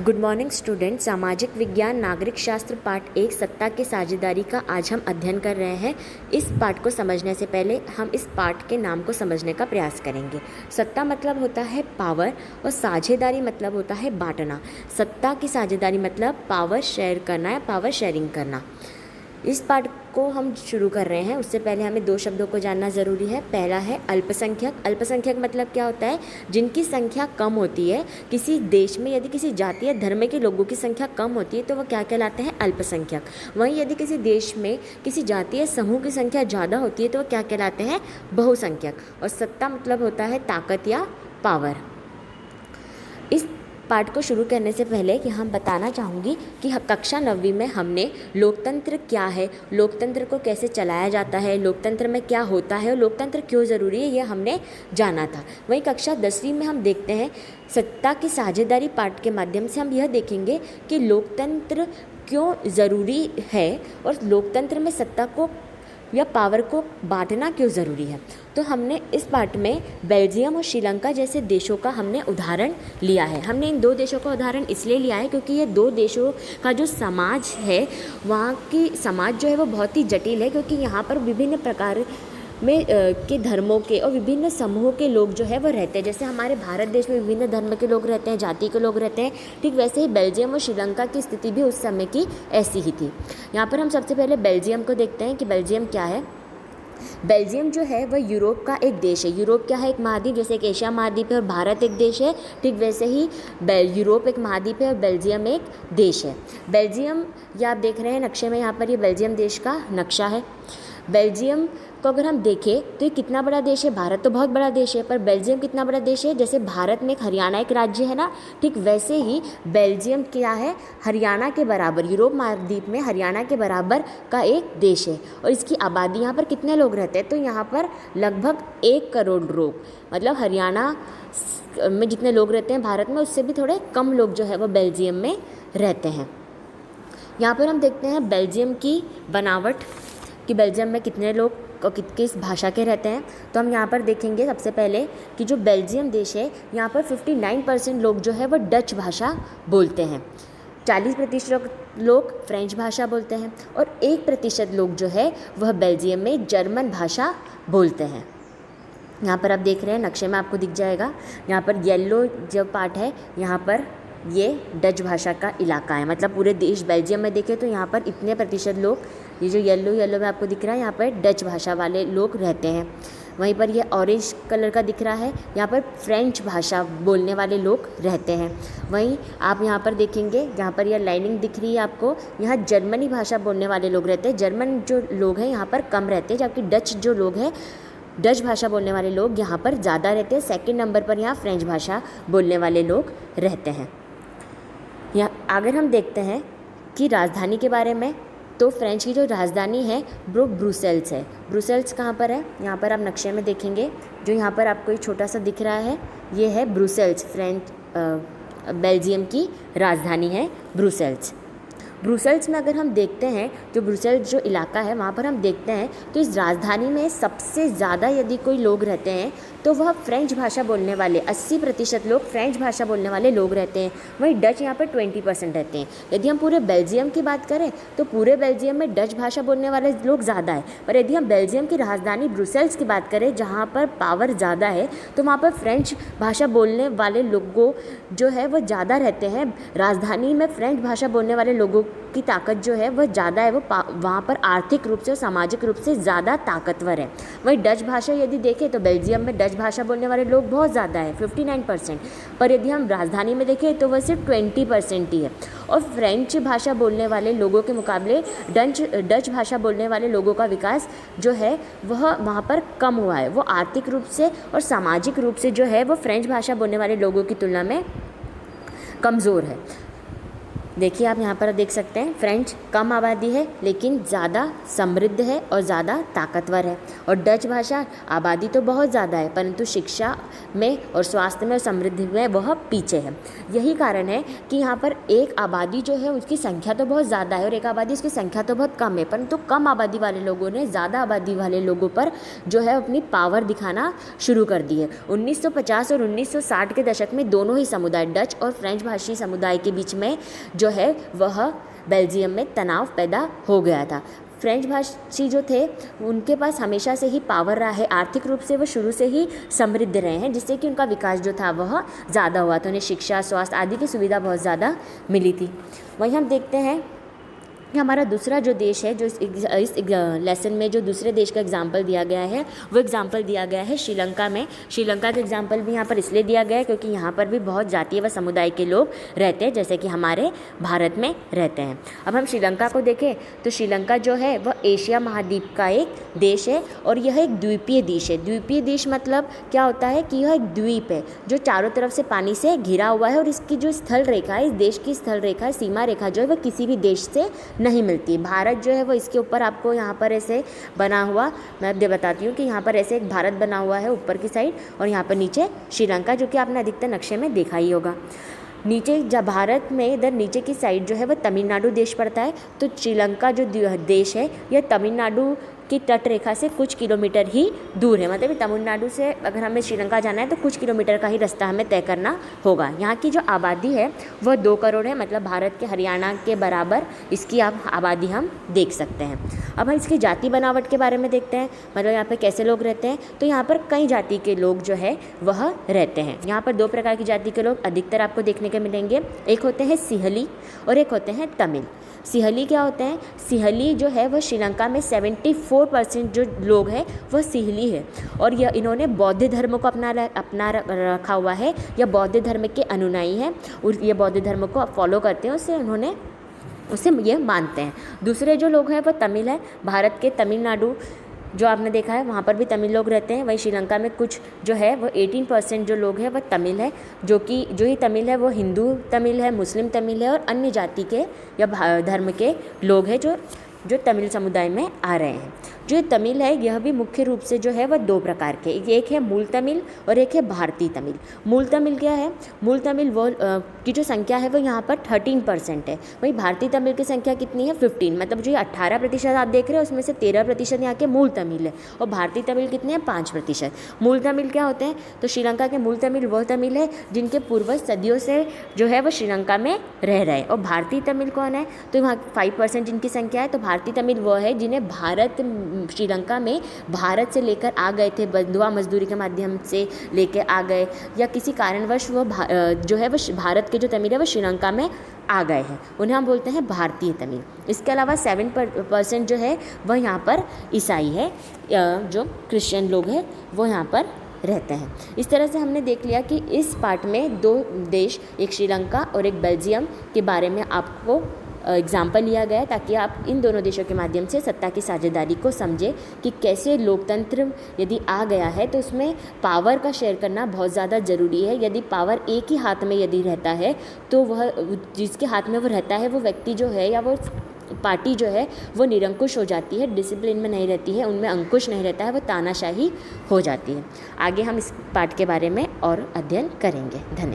Good morning student. सामाजिक विज्ञान नागरिक शास्त्र पाठ 1 सत्ता की साझेदारी का आज हम अध्ययन कर रहे हैं। इस पाठ को समझने से पहले हम इस पाठ के नाम को समझने का प्रयास करेंगे। सत्ता मतलब होता है पावर और साझेदारी मतलब होता है बांटना। सत्ता की साझेदारी मतलब पावर शेयर करना या पावर शेयरिंग करना। इस पाठ को हम शुरू कर रहे हैं, उससे पहले हमें दो शब्दों को जानना ज़रूरी है। पहला है अल्पसंख्यक। अल्पसंख्यक मतलब क्या होता है? जिनकी संख्या कम होती है। किसी देश में यदि किसी जाति या धर्म के लोगों की संख्या कम होती है तो वह क्या कहलाते हैं? अल्पसंख्यक। वहीं यदि किसी देश में किसी जाति या समूह की संख्या ज़्यादा होती है तो वह क्या कहलाते हैं? बहुसंख्यक। और सत्ता मतलब होता है ताकत या पावर। इस पाठ को शुरू करने से पहले कि हम बताना चाहूँगी कि कक्षा 9वीं में हमने लोकतंत्र क्या है, लोकतंत्र को कैसे चलाया जाता है, लोकतंत्र में क्या होता है और लोकतंत्र क्यों ज़रूरी है, ये हमने जाना था। वहीं कक्षा 10वीं में हम देखते हैं सत्ता की साझेदारी पाठ के माध्यम से हम यह देखेंगे कि लोकतंत्र क्यों ज़रूरी है और लोकतंत्र में सत्ता को या पावर को बांटना क्यों ज़रूरी है। तो हमने इस पाठ में बेल्जियम और श्रीलंका जैसे देशों का हमने उदाहरण लिया है। हमने इन दो देशों का उदाहरण इसलिए लिया है क्योंकि ये दो देशों का जो समाज है, वहाँ की समाज जो है वो बहुत ही जटिल है, क्योंकि यहाँ पर विभिन्न प्रकार में के धर्मों के और विभिन्न समूहों के लोग जो है वो रहते हैं। जैसे हमारे भारत देश में विभिन्न धर्म के लोग रहते हैं, जाति के लोग रहते हैं, ठीक वैसे ही बेल्जियम और श्रीलंका की स्थिति भी उस समय की ऐसी ही थी। यहाँ पर हम सबसे पहले बेल्जियम को देखते हैं कि बेल्जियम क्या है। बेल्जियम जो है वह यूरोप का एक देश है। यूरोप क्या है? एक महाद्वीप। जैसे एक एशिया महाद्वीप है और भारत एक देश है, ठीक वैसे ही यूरोप एक महाद्वीप है और बेल्जियम एक देश है। बेल्जियम, ये आप देख रहे हैं नक्शे में, यहाँ पर ये बेल्जियम देश का नक्शा है। बेल्जियम को अगर हम देखें तो ये कितना बड़ा देश है? भारत तो बहुत बड़ा देश है, पर बेल्जियम कितना बड़ा देश है? जैसे भारत में एक हरियाणा एक राज्य है ना, ठीक वैसे ही बेल्जियम क्या है? हरियाणा के बराबर, यूरोप महाद्वीप में हरियाणा के बराबर का एक देश है। और इसकी आबादी, यहाँ पर कितने लोग रहते हैं? तो यहाँ पर लगभग 1 करोड़ लोग, मतलब हरियाणा में जितने लोग रहते हैं भारत में, उससे भी थोड़े कम लोग जो है वो बेल्जियम में रहते हैं। यहाँ पर हम देखते हैं बेल्जियम की बनावट कि बेल्जियम में कितने लोग किस भाषा के रहते हैं। तो हम यहाँ पर देखेंगे सबसे पहले कि जो बेल्जियम देश है, यहाँ पर 59% लोग जो है वो डच भाषा बोलते हैं, 40% लोग फ्रेंच भाषा बोलते हैं और 1% लोग जो है वह बेल्जियम में जर्मन भाषा बोलते हैं। यहाँ पर आप देख रहे हैं नक्शे में आपको दिख जाएगा, यहाँ पर येलो जो पार्ट है, यहाँ पर ये डच भाषा का इलाका है। मतलब पूरे देश बेल्जियम में देखें तो यहाँ पर इतने प्रतिशत लोग, ये जो येलो में आपको दिख रहा है, यहाँ पर डच भाषा वाले लोग रहते हैं। वहीं पर ये ऑरेंज कलर का दिख रहा है, यहाँ पर फ्रेंच भाषा बोलने वाले लोग रहते हैं। वहीं आप यहाँ पर देखेंगे, यहाँ पर यह लाइनिंग दिख रही है आपको, यहाँ जर्मनी भाषा बोलने वाले लोग रहते हैं। जर्मन जो लोग हैं यहाँ पर कम रहते हैं, जबकि डच जो लोग हैं, डच भाषा बोलने वाले लोग यहाँ पर ज़्यादा रहते हैं। सेकंड नंबर पर यहाँ फ्रेंच भाषा बोलने वाले लोग रहते हैं। यहाँ अगर हम देखते हैं कि राजधानी के बारे में, तो फ्रेंच की जो राजधानी है वो ब्रुसेल्स है। ब्रुसेल्स कहाँ पर है? यहाँ पर आप नक्शे में देखेंगे, जो यहाँ पर आपको एक छोटा सा दिख रहा है, ये है ब्रुसेल्स। बेल्जियम की राजधानी है ब्रुसेल्स। ब्रुसेल्स में अगर हम देखते हैं, जो ब्रुसेल्स जो इलाका है वहाँ पर हम देखते हैं तो इस राजधानी में सबसे ज़्यादा यदि कोई लोग रहते हैं तो वह फ्रेंच भाषा बोलने वाले, 80% लोग फ्रेंच भाषा बोलने वाले लोग रहते हैं। वहीं डच यहाँ पर 20% रहते हैं। यदि हम पूरे बेल्जियम की बात करें तो पूरे बेल्जियम में डच भाषा बोलने वाले लोग ज़्यादा है, पर यदि हम बेल्जियम की राजधानी ब्रुसेल्स की बात करें, जहाँ पर पावर ज़्यादा है, तो वहाँ पर फ्रेंच भाषा बोलने वाले लोगों जो है वह ज़्यादा रहते हैं। राजधानी में फ्रेंच भाषा बोलने वाले लोगों की ताकत जो है वह ज़्यादा है, वो वहाँ पर आर्थिक रूप से और सामाजिक रूप से ज़्यादा ताकतवर है। वहीं डच भाषा यदि देखें तो बेल्जियम में डच भाषा बोलने वाले लोग बहुत ज़्यादा है, 59%, पर यदि हम राजधानी में देखें तो वह सिर्फ 20% ही है। और फ्रेंच भाषा बोलने वाले लोगों के मुकाबले डच भाषा बोलने वाले लोगों का विकास जो है वह वहाँ पर कम हुआ है। वो आर्थिक रूप से और सामाजिक रूप से जो है वो फ्रेंच भाषा बोलने वाले लोगों की तुलना में कमज़ोर है। देखिए आप यहाँ पर देख सकते हैं फ्रेंच कम आबादी है लेकिन ज़्यादा समृद्ध है और ज़्यादा ताकतवर है। और डच भाषा आबादी तो बहुत ज़्यादा है परंतु शिक्षा में और स्वास्थ्य में और समृद्धि में वह पीछे है। यही कारण है कि यहाँ पर एक आबादी जो है उसकी संख्या तो बहुत ज़्यादा है और एक आबादी उसकी संख्या तो बहुत कम है, परंतु कम आबादी वाले लोगों ने ज़्यादा आबादी वाले लोगों पर जो है अपनी पावर दिखाना शुरू कर दी है। 1950 और 1960 के दशक में दोनों ही समुदाय डच और फ्रेंच भाषी समुदाय के बीच में जो है वह बेल्जियम में तनाव पैदा हो गया था। फ्रेंच भाषी जो थे उनके पास हमेशा से ही पावर रहा है, आर्थिक रूप से वो शुरू से ही समृद्ध रहे हैं जिससे कि उनका विकास जो था वह ज़्यादा हुआ था, उन्हें शिक्षा स्वास्थ्य आदि की सुविधा बहुत ज़्यादा मिली थी। वहीं हम देखते हैं कि हमारा दूसरा जो देश है जो इस लेसन में जो दूसरे देश का एग्जाम्पल दिया गया है वो एग्जाम्पल दिया गया है श्रीलंका में। श्रीलंका का एग्जाम्पल भी यहाँ पर इसलिए दिया गया है क्योंकि यहाँ पर भी बहुत जातीय व समुदाय के लोग रहते हैं जैसे कि हमारे भारत में रहते हैं। अब हम श्रीलंका को देखें तो श्रीलंका जो है वह एशिया महाद्वीप का एक देश है और यह एक द्वीपीय देश है। द्वीपीय देश मतलब क्या होता है कि यह एक द्वीप है जो चारों तरफ से पानी से घिरा हुआ है और इसकी जो स्थल रेखा है, इस देश की स्थल रेखा है, सीमा रेखा जो है वह किसी भी देश से नहीं मिलती। भारत जो है वो इसके ऊपर आपको यहाँ पर ऐसे बना हुआ, मैं अब बताती हूँ कि यहाँ पर ऐसे एक भारत बना हुआ है ऊपर की साइड और यहाँ पर नीचे श्रीलंका जो कि आपने अधिकतर नक्शे में देखा ही होगा। नीचे जब भारत में इधर नीचे की साइड जो है वह तमिलनाडु देश पड़ता है, तो श्रीलंका जो देश है यह तमिलनाडु की तट रेखा से कुछ किलोमीटर ही दूर है। मतलब तमिलनाडु से अगर हमें श्रीलंका जाना है तो कुछ किलोमीटर का ही रास्ता हमें तय करना होगा। यहाँ की जो आबादी है वह 2 करोड़ है, मतलब भारत के हरियाणा के बराबर इसकी आबादी हम देख सकते हैं। अब हम इसकी जाति बनावट के बारे में देखते हैं, मतलब यहाँ पर कैसे लोग रहते हैं। तो यहाँ पर कई जाति के लोग जो है वह रहते हैं। यहाँ पर 2 प्रकार की जाति के लोग अधिकतर आपको देखने को मिलेंगे, एक होते हैं सिहली और एक होते हैं तमिल। सिहली क्या होते हैं? सिहली जो है वह श्रीलंका में 74% जो लोग हैं वह सिहली है और यह इन्होंने बौद्ध धर्म को अपना रखा हुआ है या बौद्ध धर्म के अनुयायी हैं और ये बौद्ध धर्म को फॉलो करते हैं, उसे ये मानते हैं। दूसरे जो लोग हैं वह तमिल है। भारत के तमिलनाडु जो आपने देखा है वहाँ पर भी तमिल लोग रहते हैं। वहीं श्रीलंका में कुछ जो है वो 18% जो लोग हैं वह तमिल है, जो ही तमिल है वो हिंदू तमिल है, मुस्लिम तमिल है और अन्य जाति के या धर्म के लोग हैं जो तमिल समुदाय में आ रहे हैं। जो तमिल है यह भी मुख्य रूप से जो है वह 2 प्रकार के, एक है मूल तमिल और एक है भारतीय तमिल। मूल तमिल क्या है? मूल तमिल वो की जो संख्या है वो यहाँ पर 13% है। वहीं भारतीय तमिल की संख्या कितनी है? 15। मतलब जो 18% आप देख रहे हैं उसमें से 13% यहाँ के मूल तमिल है और भारतीय तमिल कितने हैं? 5%। मूल तमिल क्या होते हैं? तो श्रीलंका के मूल तमिल वह तमिल है जिनके पूर्वज सदियों से जो है वो श्रीलंका में रह रहे हैं। और भारतीय तमिल कौन है? तो वहाँ 5% जिनकी संख्या है। तो भारतीय तमिल वह है जिन्हें श्रीलंका में भारत से लेकर आ गए थे, बंधुआ मजदूरी के माध्यम से लेकर आ गए या किसी कारणवश वो जो है वो भारत के जो तमिल है वो श्रीलंका में आ गए हैं, उन्हें हम बोलते हैं भारतीय तमिल। इसके अलावा 7% जो है वह यहाँ पर ईसाई है, जो क्रिश्चियन लोग हैं वो यहाँ पर रहते हैं। इस तरह से हमने देख लिया कि इस पार्ट में 2 देश, एक श्रीलंका और एक बेल्जियम के बारे में आपको एग्जाम्पल लिया गया है ताकि आप इन दोनों देशों के माध्यम से सत्ता की साझेदारी को समझें कि कैसे लोकतंत्र यदि आ गया है तो उसमें पावर का शेयर करना बहुत ज़्यादा ज़रूरी है। यदि पावर एक ही हाथ में यदि रहता है तो वह जिसके हाथ में वो रहता है वो व्यक्ति जो है या वो पार्टी जो है वो निरंकुश हो जाती है, डिसिप्लिन में नहीं रहती है, उनमें अंकुश नहीं रहता है, वो तानाशाही हो जाती है। आगे हम इस पार्ट के बारे में और अध्ययन करेंगे। धन्यवाद।